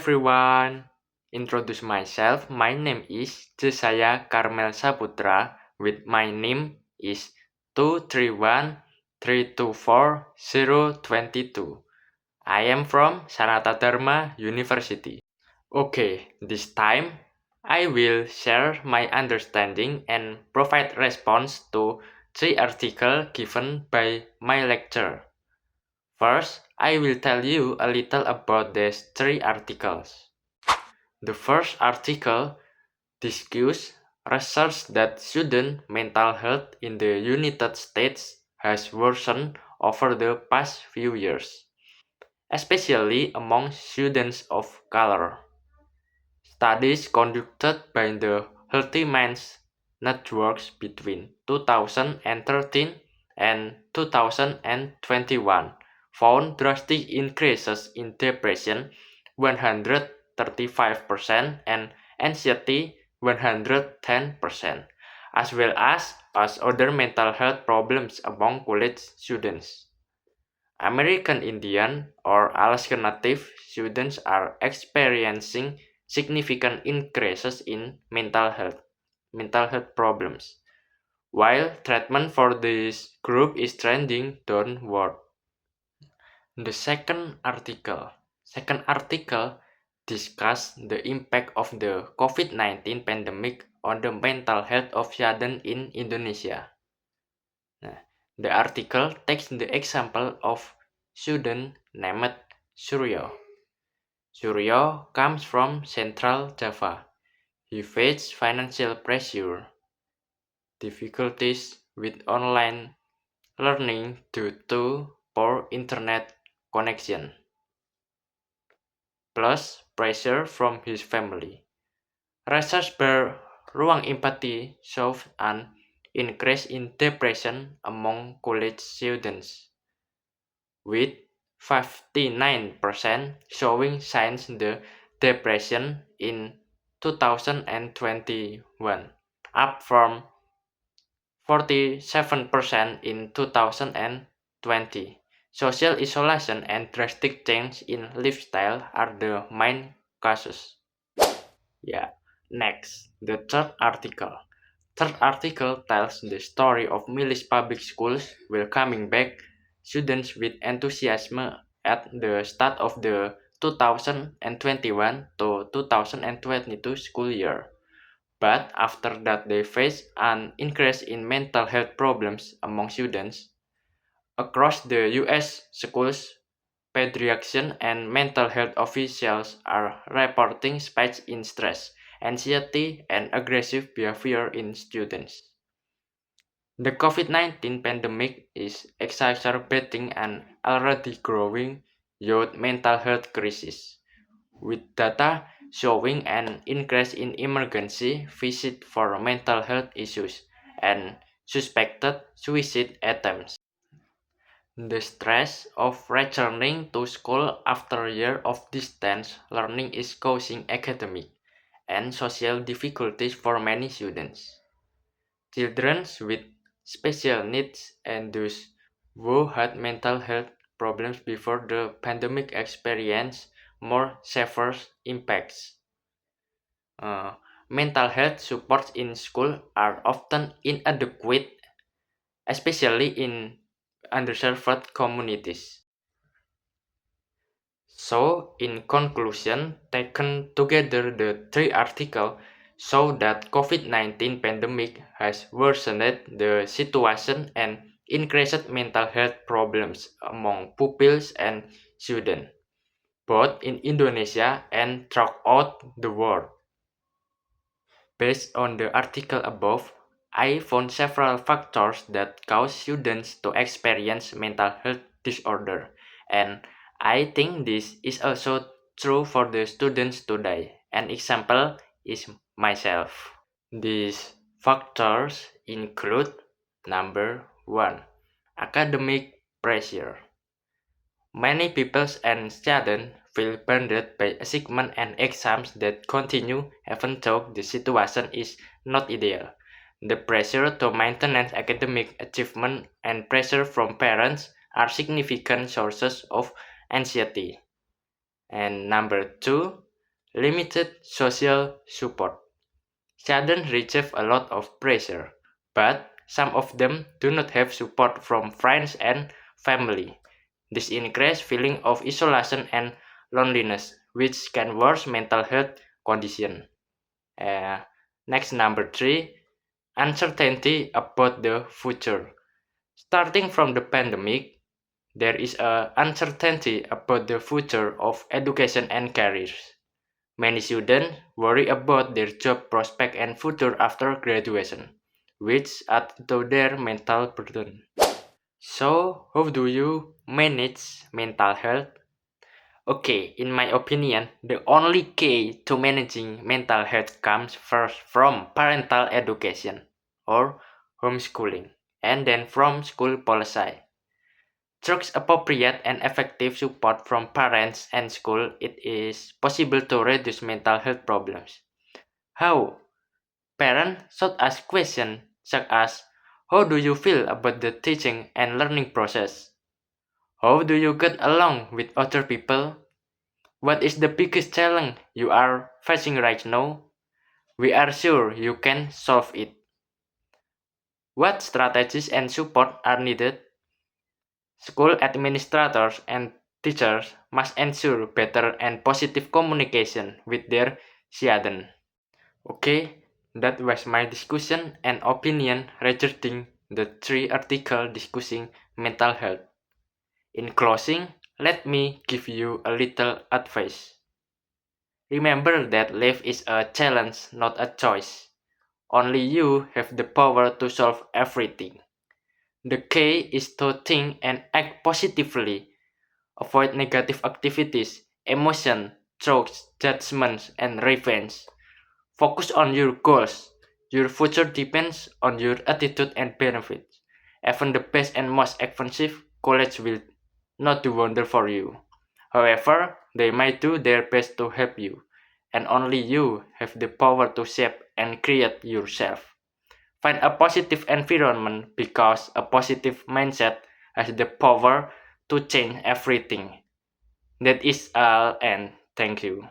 everyone. Introduce myself. My name is Jesaya Karmel Saputra. With my name is 231324022. I am from Sanata Dharma University. Okay, this time I will share my understanding and provide response to three articles given by my lecturer. First, I will tell you a little about these three articles. The first article discusses research that student mental health in the United States has worsened over the past few years, especially among students of color. Studies conducted by the Healthy Minds Networks between 2013 and 2021 found drastic increases in depression 135% and anxiety 110%, as well as other mental health problems among college students. American Indian or Alaska Native students are experiencing significant increases in mental health problems, while treatment for this group is trending downward. The second article discussed the impact of the COVID-19 pandemic on the mental health of students in Indonesia. The article takes the example of student named Suryo. Suryo comes from Central Java. He faced financial pressure, difficulties with online learning due to poor internet connection, plus pressure from his family. Research by Ruang Empati shows an increase in depression among college students, with 59% showing signs of depression in 2021, up from 47% in 2020. Social isolation and drastic change in lifestyle are the main causes. Next, the third article. Third article tells the story of Milis Public Schools welcoming back students with enthusiasm at the start of the 2021 to 2022 school year. But after that they faced an increase in mental health problems among students. Across the US, schools, pediatricians, and mental health officials are reporting spikes in stress, anxiety, and aggressive behavior in students. The COVID-19 pandemic is exacerbating an already growing youth mental health crisis, with data showing an increase in emergency visits for mental health issues and suspected suicide attempts. The stress of returning to school after a year of distance learning is causing academic and social difficulties for many students. Children with special needs and those who had mental health problems before the pandemic experience more severe impacts. Mental health supports in school are often inadequate, especially in underserved communities. So, in conclusion, taken together, the three articles show that COVID-19 pandemic has worsened the situation and increased mental health problems among pupils and students, both in Indonesia and throughout the world. Based on the article above, I found several factors that cause students to experience mental health disorder, and I think this is also true for the students today. An example is myself. These factors include number 1, academic pressure. Many people and students feel burdened by assignments and exams that continue even though the situation is not ideal. The pressure to maintain academic achievement and pressure from parents are significant sources of anxiety. And number 2, limited social support. Students receive a lot of pressure, but some of them do not have support from friends and family. This increases feeling of isolation and loneliness, which can worsen mental health condition. Uh, Next, number three, uncertainty about the future. Starting from the pandemic, there is a uncertainty about the future of education and careers. Many students worry about their job prospect and future after graduation, which add to their mental burden. So, how do you manage mental health? Okay, in my opinion, the only key to managing mental health comes first from parental education or homeschooling, and then from school policy. Through appropriate and effective support from parents and school, it is possible to reduce mental health problems. How? Parents should ask questions such as, how do you feel about the teaching and learning process? How do you get along with other people? What is the biggest challenge you are facing right now? We are sure you can solve it. What strategies and support are needed? School administrators and teachers must ensure better and positive communication with their students. Okay, that was my discussion and opinion regarding the three articles discussing mental health. In closing, let me give you a little advice. Remember that life is a challenge, not a choice. Only you have the power to solve everything. The key is to think and act positively. Avoid negative activities, emotion, thoughts, judgments, and revenge. Focus on your goals. Your future depends on your attitude and benefits. Even the best and most expensive college will not do wonder for you. However, they might do their best to help you, and only you have the power to shape and create yourself. Find a positive environment because a positive mindset has the power to change everything. That is all, and thank you.